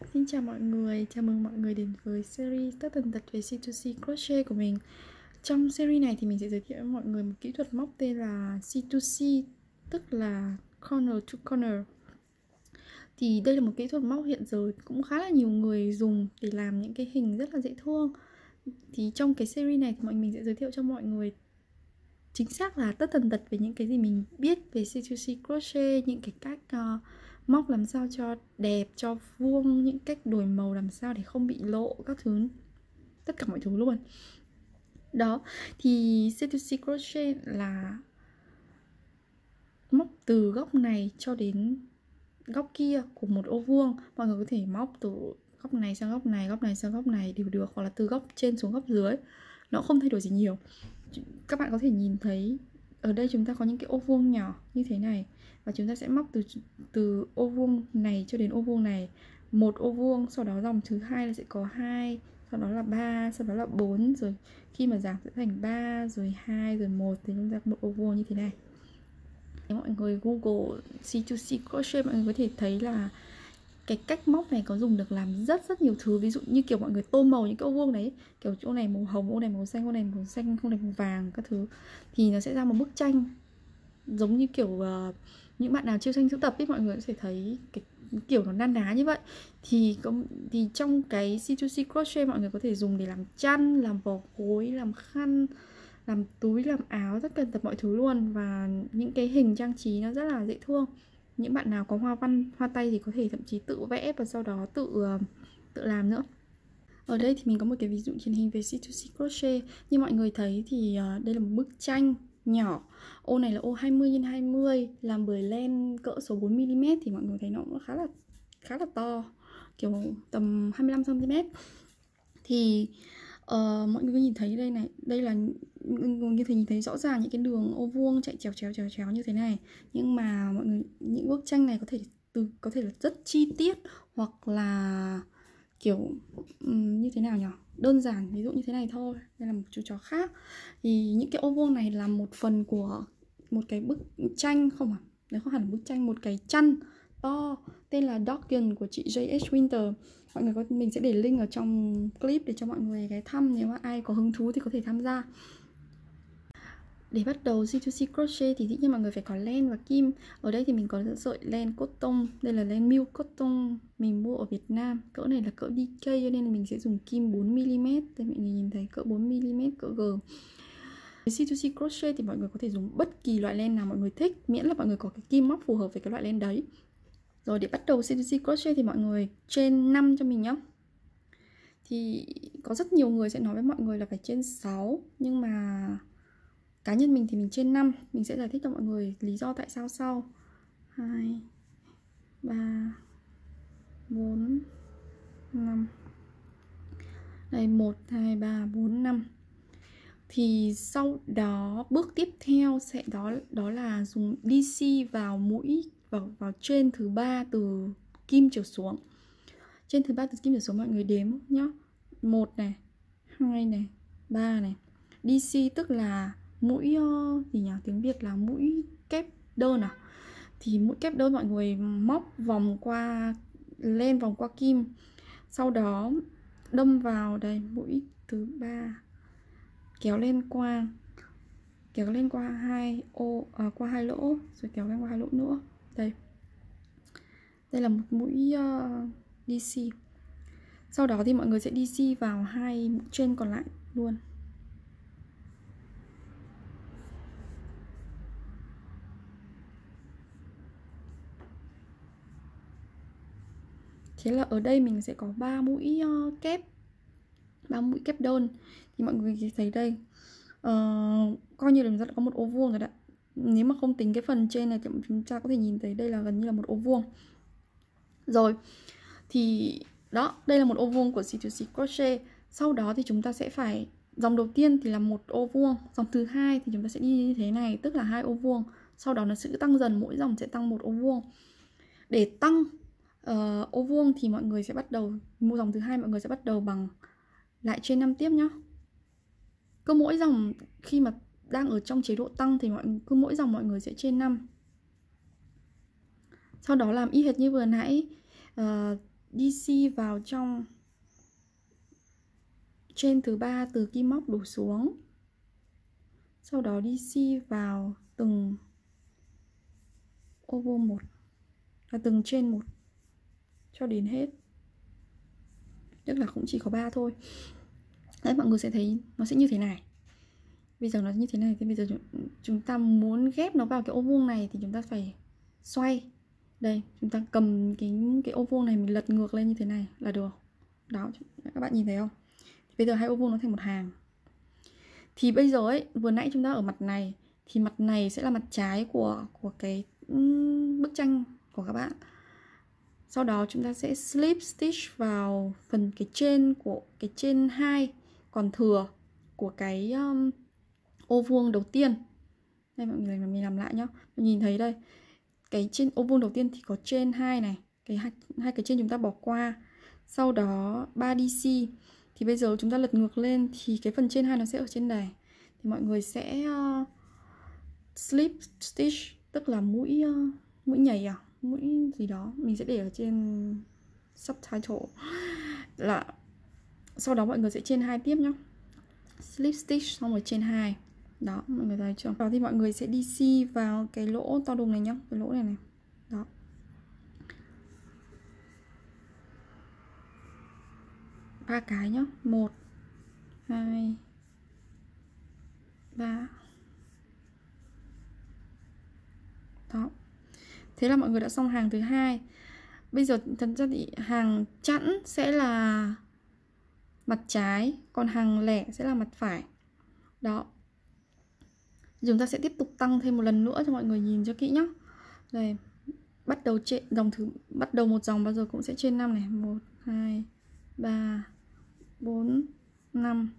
Xin chào mọi người, chào mừng mọi người đến với series tất tần tật về C2C crochet của mình. Trong series này thì mình sẽ giới thiệu với mọi người một kỹ thuật móc tên là C2C, tức là corner to corner. Thì đây là một kỹ thuật móc hiện giờ cũng khá là nhiều người dùng để làm những cái hình rất là dễ thương. Thì trong cái series này thì mình sẽ giới thiệu cho mọi người chính xác là tất tần tật về những cái gì mình biết về C2C crochet, những cái cách móc làm sao cho đẹp, cho vuông, những cách đổi màu làm sao để không bị lộ các thứ, tất cả mọi thứ luôn. Đó, thì C2C crochet là móc từ góc này cho đến góc kia của một ô vuông. Mọi người có thể móc từ góc này sang góc này, góc này sang góc này đều được, hoặc là từ góc trên xuống góc dưới. Nó không thay đổi gì nhiều. Các bạn có thể nhìn thấy ở đây chúng ta có những cái ô vuông nhỏ như thế này, và chúng ta sẽ móc từ ô vuông này cho đến ô vuông này, một ô vuông, sau đó dòng thứ hai là sẽ có 2, sau đó là 3, sau đó là 4, rồi khi mà giảm sẽ thành 3, rồi 2, rồi 1, thì chúng ta có một ô vuông như thế này. Nếu mọi người Google C2C crochet, mọi người có thể thấy là cái cách móc này có dùng được làm rất nhiều thứ. Ví dụ như kiểu mọi người tô màu những cái ô vuông đấy, kiểu chỗ này màu hồng, ô này màu xanh, ô này màu xanh, ô này màu vàng các thứ, thì nó sẽ ra một bức tranh. Giống như kiểu những bạn nào chơi tranh sưu tập ấy, mọi người sẽ thấy cái kiểu nó na ná như vậy. Thì trong cái C2C crochet mọi người có thể dùng để làm chăn, làm vỏ gối, làm khăn, làm túi, làm áo, tất cả mọi thứ luôn. Và những cái hình trang trí nó rất là dễ thương. Những bạn nào có hoa văn, hoa tay thì có thể thậm chí tự vẽ và sau đó tự làm nữa. Ở đây thì mình có một cái ví dụ truyền hình về C2C crochet. Như mọi người thấy thì đây là một bức tranh nhỏ. Ô này là ô 20x20, làm bởi len cỡ số 4mm, thì mọi người thấy nó cũng khá là to, kiểu tầm 25cm. Thì mọi người nhìn thấy đây này, đây là như thế, nhìn thấy rõ ràng những cái đường ô vuông chạy chéo như thế này. Nhưng mà mọi người, những bức tranh này có thể là rất chi tiết, hoặc là kiểu như thế nào nhỉ, đơn giản, ví dụ như thế này thôi. Đây là một chú chó khác. Thì những cái ô vuông này là một phần của một cái bức tranh, không đấy không hẳn là bức tranh, một cái chăn to tên là Doggen của chị J.H. Winter. Mình sẽ để link ở trong clip để cho mọi người ghé thăm, nếu mà ai có hứng thú thì có thể tham gia. Để bắt đầu C2C crochet thì dĩ nhiên mọi người phải có len và kim. Ở đây thì mình có sợi len cotton, đây là len Milk Cotton mình mua ở Việt Nam. Cỡ này là cỡ DK cho nên mình sẽ dùng kim 4mm. Đây mọi người nhìn thấy cỡ 4mm, cỡ G. C2C crochet thì mọi người có thể dùng bất kỳ loại len nào mọi người thích, miễn là mọi người có cái kim móc phù hợp với cái loại len đấy. Rồi để bắt đầu C2C crochet thì mọi người trên 5 cho mình nhé. Thì có rất nhiều người sẽ nói với mọi người là phải trên 6, nhưng mà cá nhân mình thì mình trên 5. Mình sẽ giải thích cho mọi người lý do tại sao sau. 2, 3, 4, 5. Đây, 1, 2, 3, 4, 5. Thì sau đó bước tiếp theo sẽ đó là dùng DC vào mũi, vào trên thứ 3 từ kim trở xuống. Trên thứ 3 từ kim trở xuống mọi người đếm nhá. 1 này, 2 này, 3 này. DC tức là mũi gì nhỉ? Tiếng Việt là mũi kép đơn à? Thì mũi kép đơn mọi người móc vòng qua len, vòng qua kim. Sau đó đâm vào đây mũi thứ 3. Kéo lên qua hai ô, qua hai lỗ, rồi kéo lên qua hai lỗ nữa. Đây là một mũi DC. Sau đó thì mọi người sẽ DC vào hai mũi trên còn lại luôn. Thế là ở đây mình sẽ có 3 mũi kép, 3 mũi kép đơn. Thì mọi người thấy đây, coi như là chúng ta đã có một ô vuông rồi đấy. Nếu mà không tính cái phần trên này thì chúng ta có thể nhìn thấy đây là gần như là một ô vuông. Rồi, thì đó, đây là một ô vuông của C2C crochet. Sau đó thì chúng ta sẽ phải, dòng đầu tiên thì là một ô vuông, dòng thứ hai thì chúng ta sẽ đi như thế này, tức là 2 ô vuông. Sau đó nó sẽ tăng dần, mỗi dòng sẽ tăng một ô vuông. Để tăng ô vuông thì mọi người sẽ bắt đầu, mua dòng thứ hai mọi người sẽ bắt đầu bằng lại trên 5 tiếp nhá. Cứ mỗi dòng khi mà đang ở trong chế độ tăng thì cứ mỗi dòng mọi người sẽ trên 5. Sau đó làm y hệt như vừa nãy, DC vào trong trên thứ 3 từ kim móc đổ xuống. Sau đó DC vào từng ô vuông một, là từng trên một cho đến hết. Tức là cũng chỉ có 3 thôi. Đấy, mọi người sẽ thấy nó sẽ như thế này. Bây giờ nó như thế này thì bây giờ chúng ta muốn ghép nó vào cái ô vuông này thì chúng ta phải xoay. Đây, chúng ta cầm cái ô vuông này mình lật ngược lên như thế này là được. Đó, các bạn nhìn thấy không? Thì bây giờ hai ô vuông nó thành một hàng. Thì bây giờ ấy, vừa nãy chúng ta ở mặt này thì mặt này sẽ là mặt trái của cái bức tranh của các bạn. Sau đó chúng ta sẽ slip stitch vào phần cái trên của cái trên 2 còn thừa của cái ô vuông đầu tiên. Đây mọi người, mình làm lại nhá. Mình nhìn thấy đây, cái trên ô vuông đầu tiên thì có trên 2 này, hai cái trên chúng ta bỏ qua. Sau đó 3 DC. Thì bây giờ chúng ta lật ngược lên thì cái phần trên 2 nó sẽ ở trên này. Thì mọi người sẽ slip stitch, tức là mũi nhảy mũi gì đó, mình sẽ để ở trên subtitle là sau đó mọi người sẽ trên 2 tiếp nhá. Slip stitch xong rồi trên 2. Đó, mọi người thấy chưa? Đó thì mọi người sẽ DC vào cái lỗ to đùng này nhá, cái lỗ này này. Đó. Ba cái nhá. 1 2 3. Đó. Thế là mọi người đã xong hàng thứ 2. Bây giờ thật ra thì hàng chẵn sẽ là mặt trái, còn hàng lẻ sẽ là mặt phải. Đó. Chúng ta sẽ tiếp tục tăng thêm một lần nữa cho mọi người nhìn cho kỹ nhá. Đây, bắt đầu trên bắt đầu một dòng bao giờ cũng sẽ trên 5 này, 1 2 3 4 5.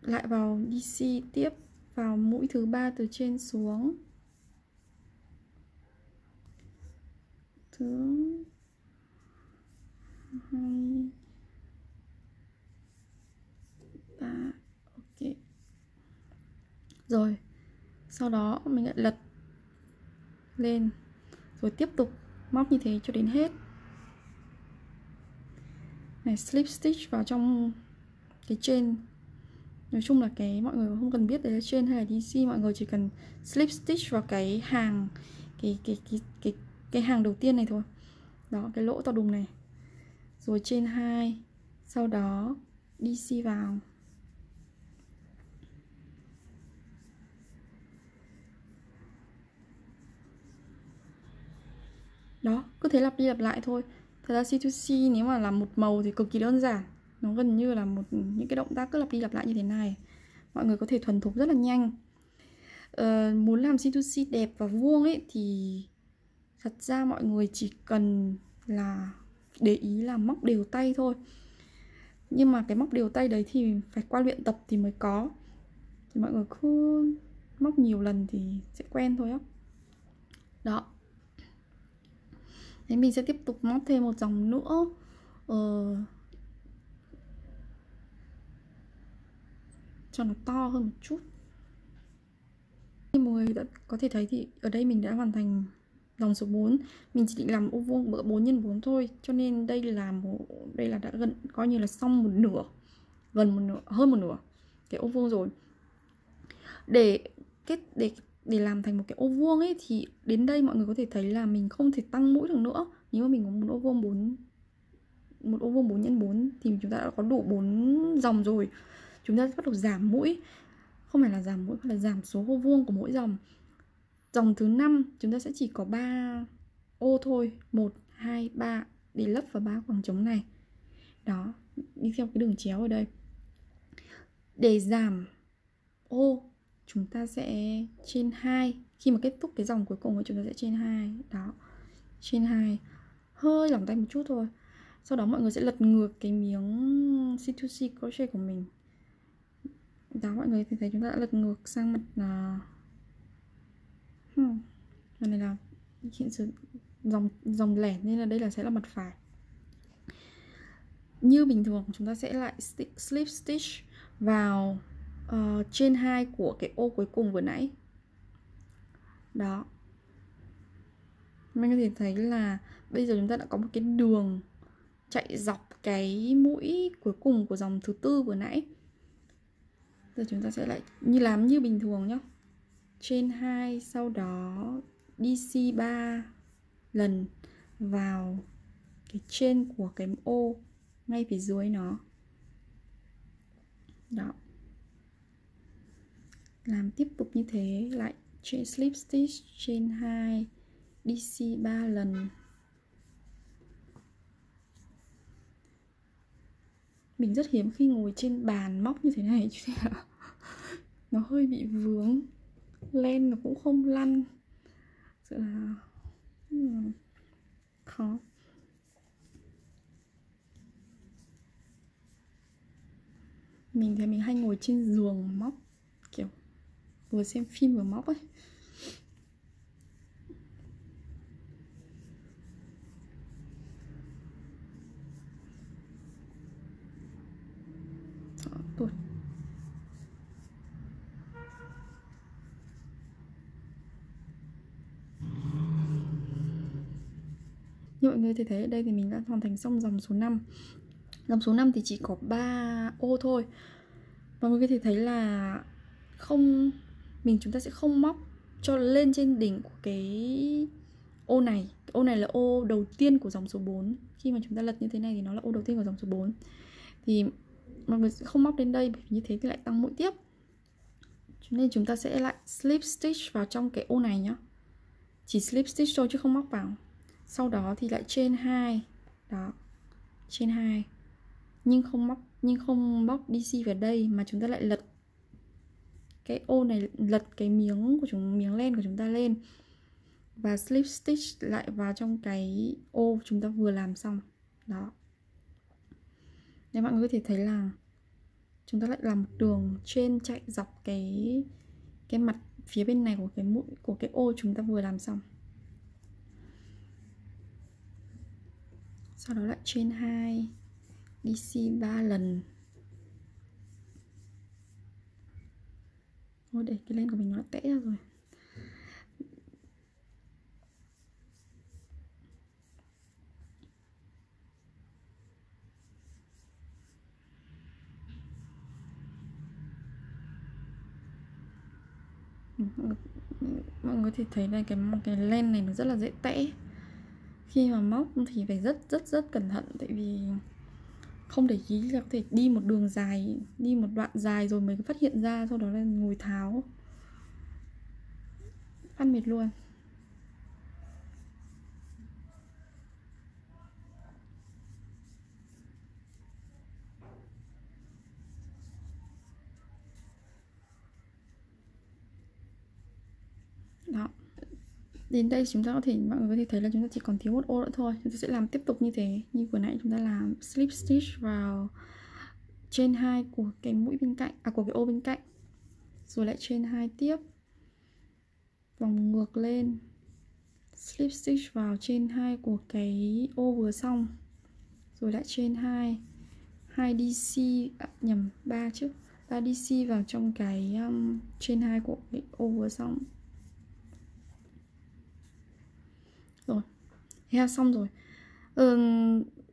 Lại vào DC tiếp vào mũi thứ 3 từ trên xuống. Thứ 2 3. Ok. Rồi, sau đó mình lại lật lên rồi tiếp tục móc như thế cho đến hết. Này, slip stitch vào trong cái trên. Nói chung là cái mọi người không cần biết đấy là trên hay là DC, mọi người chỉ cần slip stitch vào cái hàng cái hàng đầu tiên này thôi. Đó, cái lỗ to đùng này. Rồi trên 2, sau đó DC vào. Đó, cứ thế lặp đi lặp lại thôi. Thật ra C2C nếu mà làm một màu thì cực kỳ đơn giản. Nó gần như là những cái động tác cứ lặp đi lặp lại như thế này. Mọi người có thể thuần thục rất là nhanh. Muốn làm C2C đẹp và vuông ấy thì thật ra mọi người chỉ cần là để ý là móc đều tay thôi. Nhưng mà cái móc đều tay đấy thì phải qua luyện tập thì mới có. Thì mọi người cứ móc nhiều lần thì sẽ quen thôi á. Đó. Thế mình sẽ tiếp tục móc thêm một dòng nữa. Cho nó to hơn một chút. Như mọi người đã có thể thấy thì ở đây mình đã hoàn thành dòng số 4. Mình chỉ định làm ô vuông 4x4 thôi, cho nên đây là đã gần coi như là xong một nửa, gần một nửa, hơn một nửa cái ô vuông rồi. Để làm thành một cái ô vuông ấy thì đến đây mọi người có thể thấy là mình không thể tăng mũi được nữa. Nếu mà mình có một ô vuông 4x4 thì chúng ta đã có đủ 4 dòng rồi. Chúng ta bắt đầu giảm mũi. Không phải là giảm mũi, mà là giảm số ô vuông của mỗi dòng. Dòng thứ 5 chúng ta sẽ chỉ có 3 ô thôi, 1 2 3 để lấp vào 3 khoảng trống này. Đó, đi theo cái đường chéo ở đây. Để giảm ô chúng ta sẽ trên 2. Khi mà kết thúc cái dòng cuối cùng chúng ta sẽ trên 2. Đó, trên 2. Hơi lỏng tay một chút thôi. Sau đó mọi người sẽ lật ngược cái miếng C2C crochet của mình. Đó, mọi người thấy chúng ta đã lật ngược sang mặt Cái này là hiện sự dòng lẻ nên là đây sẽ là mặt phải. Như bình thường chúng ta sẽ lại slip stitch vào trên 2 của cái ô cuối cùng vừa nãy. Đó, mình có thể thấy là bây giờ chúng ta đã có một cái đường chạy dọc cái mũi cuối cùng của dòng thứ tư vừa nãy. Giờ chúng ta sẽ lại làm như bình thường nhá. Chain 2, sau đó DC 3 lần vào cái trên của cái ô ngay phía dưới nó. Đó. Làm tiếp tục như thế, lại chain slip stitch, chain 2, DC 3 lần. Mình rất hiếm khi ngồi trên bàn móc như thế này chứ nó hơi bị vướng, len nó cũng không lăn, sự là khó. Mình thì mình hay ngồi trên giường móc, kiểu vừa xem phim vừa móc ấy. Tốt. Như mọi người thấy ở đây thì mình đã hoàn thành xong dòng số 5. Dòng số 5 thì chỉ có 3 ô thôi. Mọi người có thể thấy là chúng ta sẽ không móc cho lên trên đỉnh của cái ô này. Cái ô này là ô đầu tiên của dòng số 4. Khi mà chúng ta lật như thế này thì nó là ô đầu tiên của dòng số 4. Thì mọi người sẽ không móc đến đây, bởi vì như thế thì lại tăng mũi tiếp. Nên chúng ta sẽ lại slip stitch vào trong cái ô này nhá. Chỉ slip stitch thôi chứ không móc vào. Sau đó thì lại chain 2. Đó. Chain 2. Nhưng không móc DC vào đây, mà chúng ta lại lật cái ô này, lật cái miếng len của chúng ta lên và slip stitch lại vào trong cái ô chúng ta vừa làm xong. Đó. Nên mọi người có thể thấy là chúng ta lại làm một đường trên chạy dọc cái mặt phía bên này của cái mũi của cái ô chúng ta vừa làm xong. Sau đó lại chain 2, DC 3 lần. Ôi, để cái len của mình nó tẽ ra rồi. Mọi người thì thấy là cái len này nó rất là dễ tẽ. Khi mà móc thì phải rất cẩn thận, tại vì không để ý là có thể đi một đường dài, đi một đoạn dài rồi mới phát hiện ra, sau đó là ngồi tháo, ăn mệt luôn. Đó. Đến đây mọi người có thể thấy là chúng ta chỉ còn thiếu một ô nữa thôi. Chúng ta sẽ làm tiếp tục như thế, như vừa nãy chúng ta làm slip stitch vào chain 2 của cái mũi bên cạnh, của cái ô bên cạnh, rồi lại chain 2 tiếp, vòng ngược lên, slip stitch vào chain 2 của cái ô vừa xong, rồi lại chain 2, 2 DC, nhầm 3 chứ, 3 DC vào trong cái chain 2 của cái ô vừa xong. Rồi, thế xong rồi.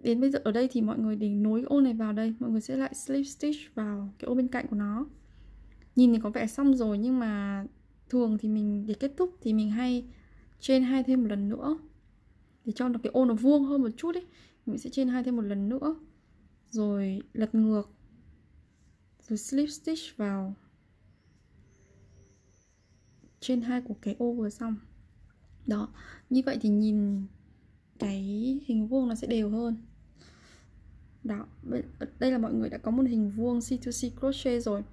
Đến bây giờ ở đây thì mọi người để nối ô này vào đây, mọi người sẽ lại slip stitch vào cái ô bên cạnh của nó. Nhìn thì có vẻ xong rồi, nhưng mà thường thì mình để kết thúc thì mình hay chain 2 thêm một lần nữa để cho nó cái ô nó vuông hơn một chút ấy. Mình sẽ chain 2 thêm một lần nữa, rồi lật ngược, rồi slip stitch vào chain 2 của cái ô vừa xong. Đó, như vậy thì nhìn cái hình vuông nó sẽ đều hơn. Đó, đây là mọi người đã có một hình vuông C2C crochet rồi.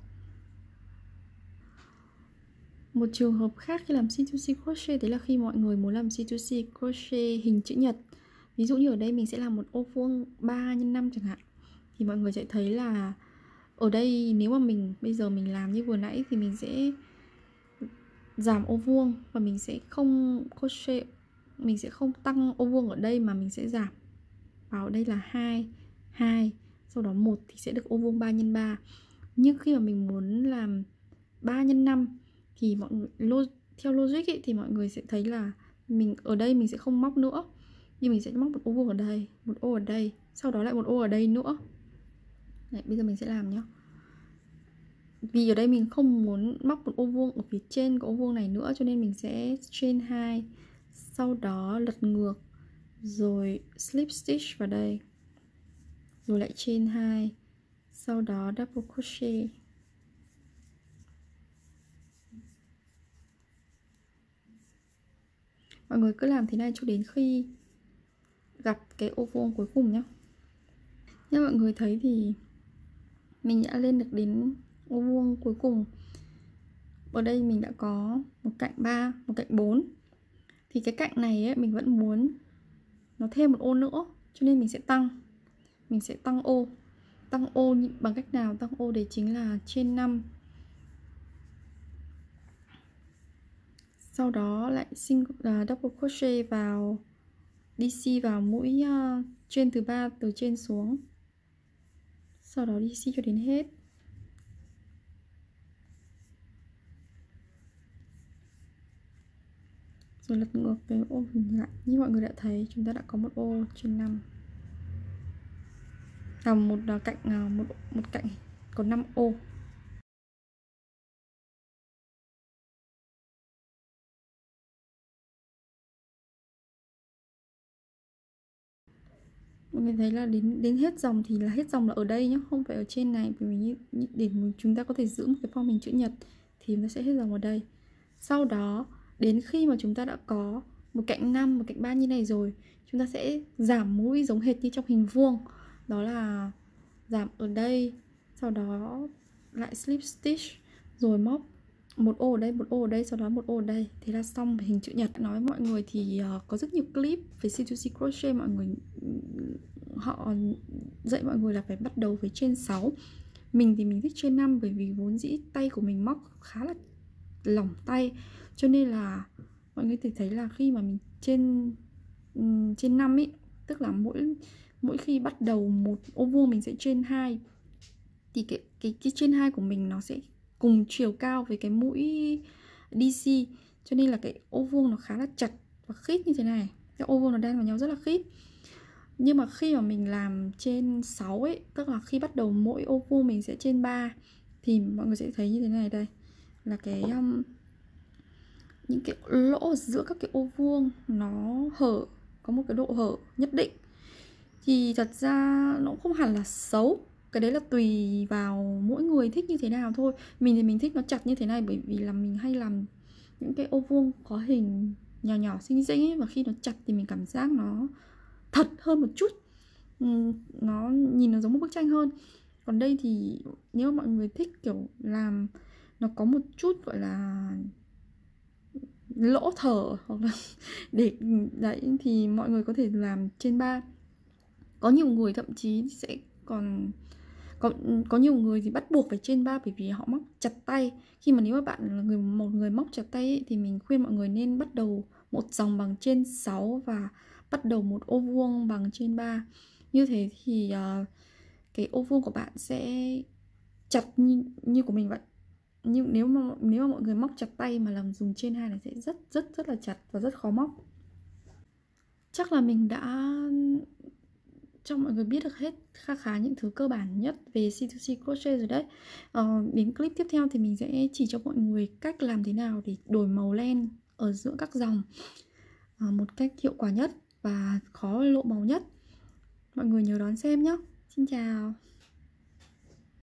Một trường hợp khác khi làm C2C crochet đấy là khi mọi người muốn làm C2C crochet hình chữ nhật. Ví dụ như ở đây mình sẽ làm một ô vuông 3x5 chẳng hạn, thì mọi người sẽ thấy là ở đây nếu mà bây giờ mình làm như vừa nãy thì mình sẽ giảm ô vuông và mình sẽ không crochet, mình sẽ không tăng ô vuông ở đây mà mình sẽ giảm vào đây là 2, 2, sau đó 1 thì sẽ được ô vuông 3x3. Nhưng khi mà mình muốn làm 3x5 thì mọi người theo logic ấy, thì mọi người sẽ thấy là ở đây mình sẽ không móc nữa, Nhưng mình sẽ móc một ô vuông ở đây, một ô ở đây, sau đó lại một ô ở đây nữa. Đấy, bây giờ mình sẽ làm nhá. Vì ở đây mình không muốn móc một ô vuông ở phía trên của ô vuông này nữa, cho nên mình sẽ chain 2, sau đó lật ngược, rồi slip stitch vào đây, rồi lại chain 2, sau đó double crochet. Mọi người cứ làm thế này cho đến khi gặp cái ô vuông cuối cùng nhé. Như mọi người thấy thì mình đã lên được đến ô vuông cuối cùng. Ở đây mình đã có một cạnh 3, một cạnh 4. Thì cái cạnh này ấy, mình vẫn muốn nó thêm một ô nữa, cho nên mình sẽ tăng ô. Tăng ô bằng cách nào? Tăng ô đấy chính là trên 5. Sau đó lại double crochet vào, DC vào mũi trên thứ 3 từ trên xuống. Sau đó DC cho đến hết. Rồi lật ngược cái ô hình lại. Như mọi người đã thấy, chúng ta đã có một ô trên 5. Một cạnh một cạnh có 5 ô. Mọi người thấy là đến hết dòng thì là hết dòng là ở đây nhá, không phải ở trên này, bởi vì để chúng ta có thể giữ một cái form hình chữ nhật thì nó sẽ hết dòng ở đây. Sau đó đến khi mà chúng ta đã có một cạnh 5, một cạnh 3 như này rồi, chúng ta sẽ giảm mũi giống hệt như trong hình vuông. Đó là giảm ở đây, sau đó lại slip stitch, rồi móc một ô ở đây, một ô ở đây, sau đó một ô ở đây. Thế là xong hình chữ nhật. Nói với mọi người thì có rất nhiều clip về C2C crochet, mọi người họ dạy mọi người là phải bắt đầu với trên 6. Mình thì mình thích trên 5, bởi vì vốn dĩ tay của mình móc khá là lỏng tay, cho nên là mọi người thể thấy là khi mà mình trên 5 ấy, tức là mỗi khi bắt đầu một ô vuông mình sẽ trên 2, thì cái trên 2 của mình nó sẽ cùng chiều cao với cái mũi DC, cho nên là cái ô vuông nó khá là chặt và khít như thế này. Cái ô vuông nó đan vào nhau rất là khít. Nhưng mà khi mà mình làm trên 6 ấy, tức là khi bắt đầu mỗi ô vuông mình sẽ trên 3, thì mọi người sẽ thấy như thế này. Đây là cái những cái lỗ giữa các cái ô vuông nó hở, có một cái độ hở nhất định. Thì thật ra nó không hẳn là xấu, cái đấy là tùy vào mỗi người thích như thế nào thôi. Mình thì mình thích nó chặt như thế này, bởi vì là mình hay làm những cái ô vuông có hình nhỏ nhỏ xinh xinh ấy, và khi nó chặt thì mình cảm giác nó thật hơn một chút, nó nhìn nó giống một bức tranh hơn. Còn đây thì nếu mọi người thích kiểu làm nó có một chút gọi là lỗ thở hoặc là để đấy, thì mọi người có thể làm trên 3. Có nhiều người thậm chí sẽ còn có nhiều người thì bắt buộc phải trên 3, bởi vì họ móc chặt tay. Khi mà nếu mà bạn là một người móc chặt tay ấy, thì mình khuyên mọi người nên bắt đầu một dòng bằng trên 6 và bắt đầu một ô vuông bằng trên 3. Như thế thì cái ô vuông của bạn sẽ chặt như của mình vậy. Nhưng nếu mà mọi người móc chặt tay mà làm dùng trên 2 này sẽ rất là chặt và rất khó móc. Chắc là mình đã cho mọi người biết được hết khá những thứ cơ bản nhất về C2C crochet rồi đấy. Đến clip tiếp theo thì mình sẽ chỉ cho mọi người cách làm thế nào để đổi màu len ở giữa các dòng một cách hiệu quả nhất và khó lộ màu nhất. Mọi người nhớ đón xem nhé. Xin chào.